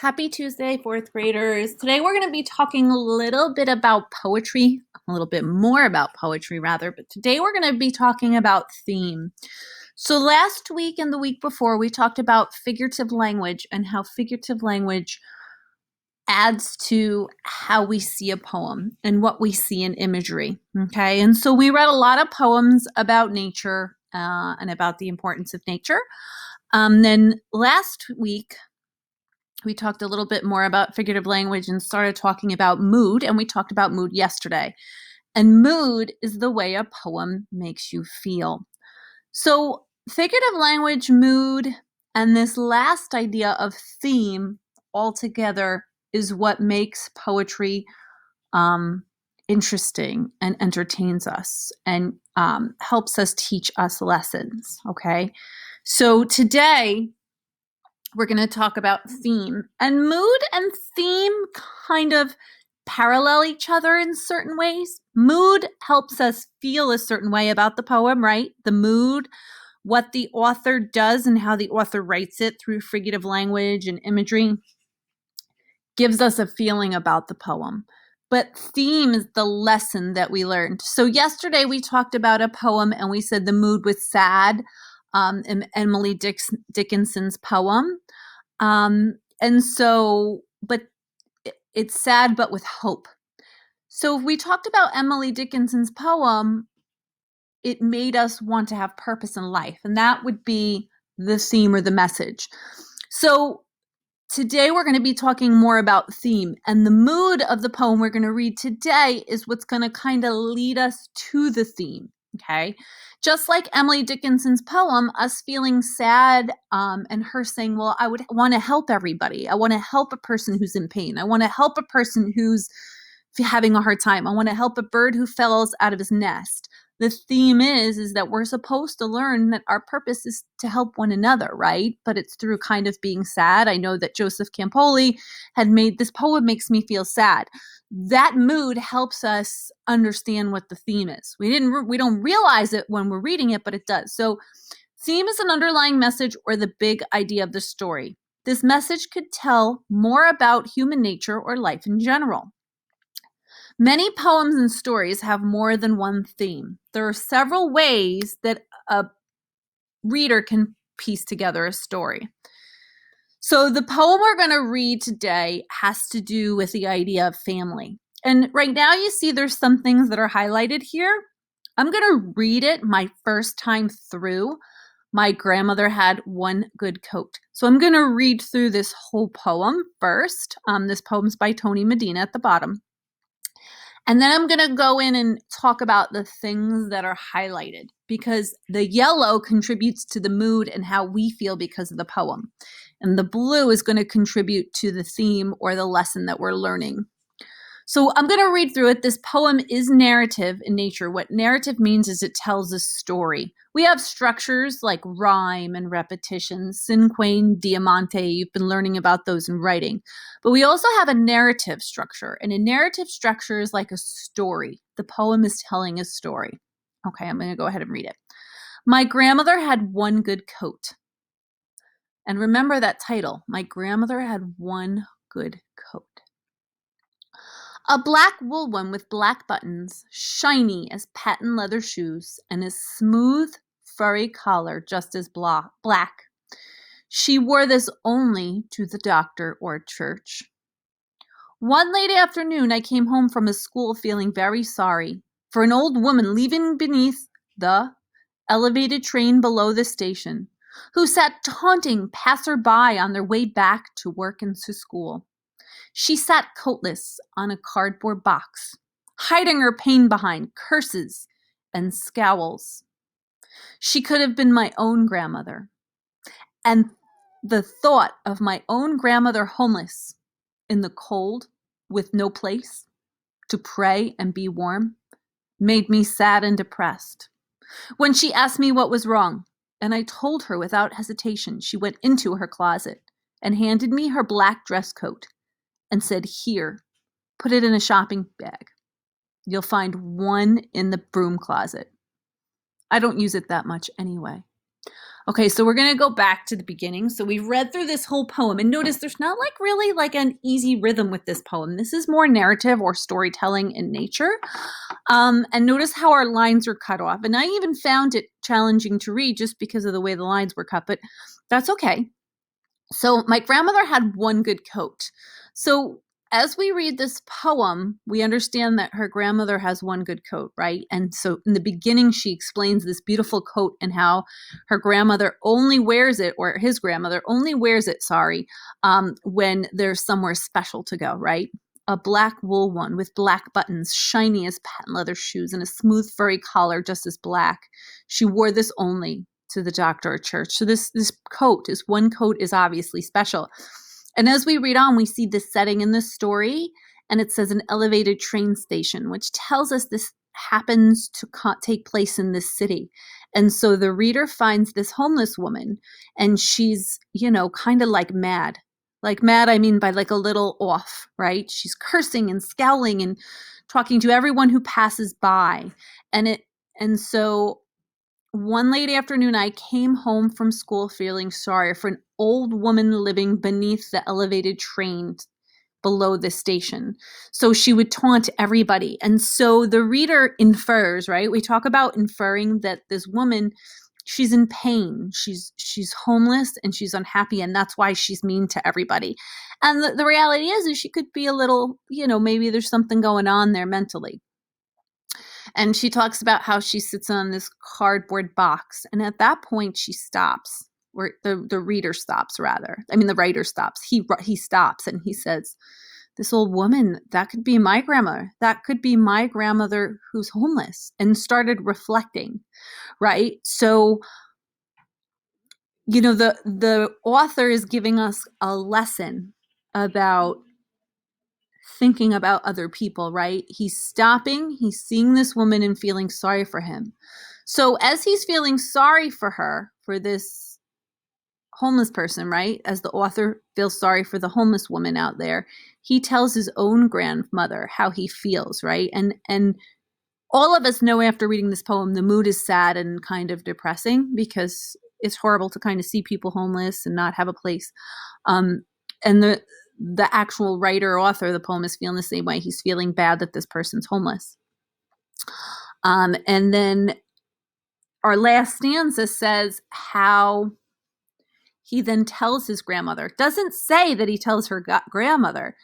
Happy Tuesday, fourth graders. Today we're going to be talking a little bit about poetry, a little bit more about poetry rather, but today we're going to be talking about theme. So last week and the week before, we talked about figurative language and how figurative language adds to how we see a poem and what we see in imagery, okay? And so we read a lot of poems about nature and about the importance of nature. Then last week, we talked a little bit more about figurative language and started talking about mood, and we talked about mood yesterday. And mood is the way a poem makes you feel. So figurative language, mood, and this last idea of theme altogether is what makes poetry interesting and entertains us and helps us teach us lessons, okay? So today, we're going to talk about theme. And mood and theme kind of parallel each other in certain ways. Mood helps us feel a certain way about the poem, right? The mood, what the author does and how the author writes it through figurative language and imagery gives us a feeling about the poem. But theme is the lesson that we learned. So yesterday we talked about a poem and we said the mood was sad in Emily Dickinson's poem. And so, but it's sad, but with hope. So if we talked about Emily Dickinson's poem, it made us want to have purpose in life. And that would be the theme or the message. So today we're going to be talking more about theme, and the mood of the poem we're going to read today is what's going to kind of lead us to the theme. Okay. Just like Emily Dickinson's poem, us feeling sad and her saying, well, I would want to help everybody. I want to help a person who's in pain. I want to help a person who's having a hard time. I want to help a bird who falls out of his nest. The theme is that we're supposed to learn that our purpose is to help one another, right? But it's through kind of being sad. I know that Joseph Campoli had made this poem makes me feel sad. That mood helps us understand what the theme is. We don't realize it when we're reading it, but it does. So theme is an underlying message or the big idea of the story. This message could tell more about human nature or life in general. Many poems and stories have more than one theme. There are several ways that a reader can piece together a story. So the poem we're going to read today has to do with the idea of family. And right now you see there's some things that are highlighted here. I'm going to read it my first time through. My grandmother had one good coat. So I'm going to read through this whole poem first. This poem's by Tony Medina at the bottom. And then I'm going to go in and talk about the things that are highlighted because the yellow contributes to the mood and how we feel because of the poem. And the blue is going to contribute to the theme or the lesson that we're learning. So I'm going to read through it. This poem is narrative in nature. What narrative means is it tells a story. We have structures like rhyme and repetition, cinquain, diamante. You've been learning about those in writing. But we also have a narrative structure. And a narrative structure is like a story. The poem is telling a story. Okay, I'm going to go ahead and read it. My grandmother had one good coat. And remember that title. My grandmother had one good coat. A black wool one with black buttons, shiny as patent leather shoes, and a smooth, furry collar just as black. She wore this only to the doctor or church. One late afternoon, I came home from a school feeling very sorry for an old woman leaving beneath the elevated train below the station, who sat taunting passer-by on their way back to work and to school. She sat coatless on a cardboard box, hiding her pain behind curses and scowls. She could have been my own grandmother. And the thought of my own grandmother homeless in the cold with no place to pray and be warm made me sad and depressed. When she asked me what was wrong, and I told her without hesitation, she went into her closet and handed me her black dress coat and said, "Here, put it in a shopping bag. You'll find one in the broom closet." I don't use it that much anyway. Okay, so we're going to go back to the beginning. So we've read through this whole poem, and notice there's not like really like an easy rhythm with this poem. This is more narrative or storytelling in nature. And notice how our lines are cut off. And I even found it challenging to read just because of the way the lines were cut, but that's okay. So my grandmother had one good coat. So as we read this poem, we understand that her grandmother has one good coat, right? And so in the beginning, she explains this beautiful coat and how her grandmother only wears it, or his grandmother only wears it, when there's somewhere special to go, right? A black wool one with black buttons, shiny as patent leather shoes, and a smooth furry collar just as black. She wore this only to the doctor or church. So this coat, this one coat, is obviously special. And as we read on, we see this setting in the story, and it says an elevated train station, which tells us this happens to take place in this city. And so the reader finds this homeless woman, and she's, kind of like mad. Like mad, I mean by like a little off, right? She's cursing and scowling and talking to everyone who passes by. And so one late afternoon, I came home from school feeling sorry for an old woman living beneath the elevated train below the station. So she would taunt everybody. And so the reader infers, right? We talk about inferring that this woman, she's in pain. She's homeless and she's unhappy, and that's why she's mean to everybody. And the reality is she could be a little, maybe there's something going on there mentally. And she talks about how she sits on this cardboard box. And at that point, she stops, or the reader stops, rather. I mean, the writer stops. He stops and he says, this old woman, that could be my grandmother. That could be my grandmother who's homeless, and started reflecting, right? So, the author is giving us a lesson about thinking about other people, right? He's stopping, he's seeing this woman and feeling sorry for him. So as he's feeling sorry for her, for this homeless person, right? As the author feels sorry for the homeless woman out there, he tells his own grandmother how he feels, right? And all of us know after reading this poem, the mood is sad and kind of depressing because it's horrible to kind of see people homeless and not have a place. And the actual writer or author of the poem is feeling the same way. He's feeling bad that this person's homeless. And then our last stanza says how he then tells his grandmother. Doesn't say that he tells her grandmother.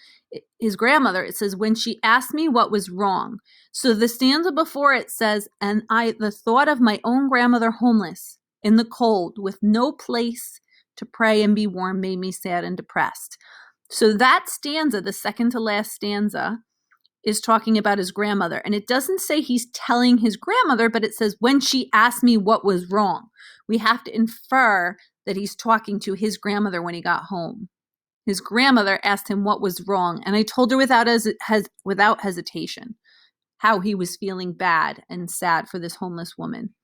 His grandmother, it says, when she asked me what was wrong. So the stanza before it says, and the thought of my own grandmother homeless in the cold with no place to pray and be warm made me sad and depressed. So that stanza, the second to last stanza, is talking about his grandmother. And it doesn't say he's telling his grandmother, but it says, when she asked me what was wrong. We have to infer that he's talking to his grandmother when he got home. His grandmother asked him what was wrong. And I told her without hesitation how he was feeling bad and sad for this homeless woman.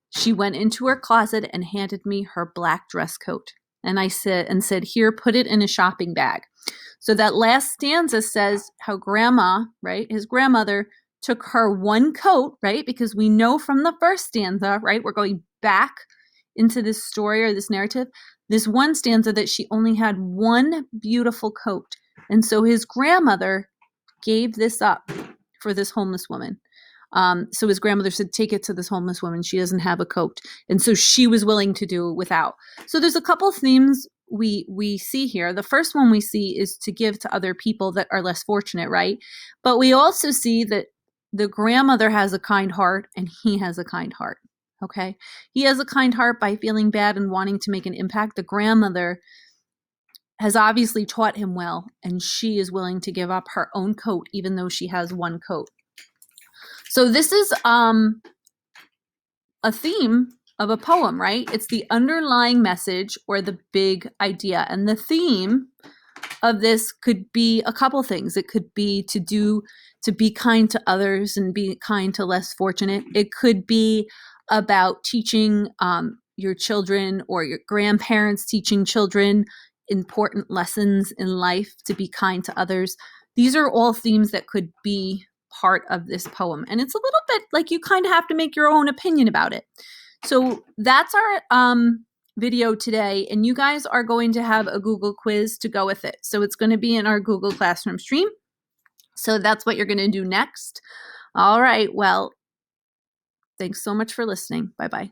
She went into her closet and handed me her black dress coat. And I said, here, put it in a shopping bag. So that last stanza says how grandma, right, his grandmother, took her one coat, right, because we know from the first stanza, right, we're going back into this story or this narrative, this one stanza that she only had one beautiful coat. And so his grandmother gave this up for this homeless woman. So his grandmother said, take it to this homeless woman. She doesn't have a coat. And so she was willing to do it without. So there's a couple themes we see here. The first one we see is to give to other people that are less fortunate, right? But we also see that the grandmother has a kind heart and he has a kind heart. Okay. He has a kind heart by feeling bad and wanting to make an impact. The grandmother has obviously taught him well, and she is willing to give up her own coat, even though she has one coat. So this is a theme of a poem, right? It's the underlying message or the big idea. And the theme of this could be a couple things. It could be to be kind to others and be kind to less fortunate. It could be about teaching your children or your grandparents teaching children important lessons in life, to be kind to others. These are all themes that could be part of this poem. And it's a little bit like you kind of have to make your own opinion about it. So that's our video today, and you guys are going to have a Google quiz to go with it. So it's going to be in our Google Classroom stream. So that's what you're going to do next. All right. Well, thanks so much for listening. Bye-bye.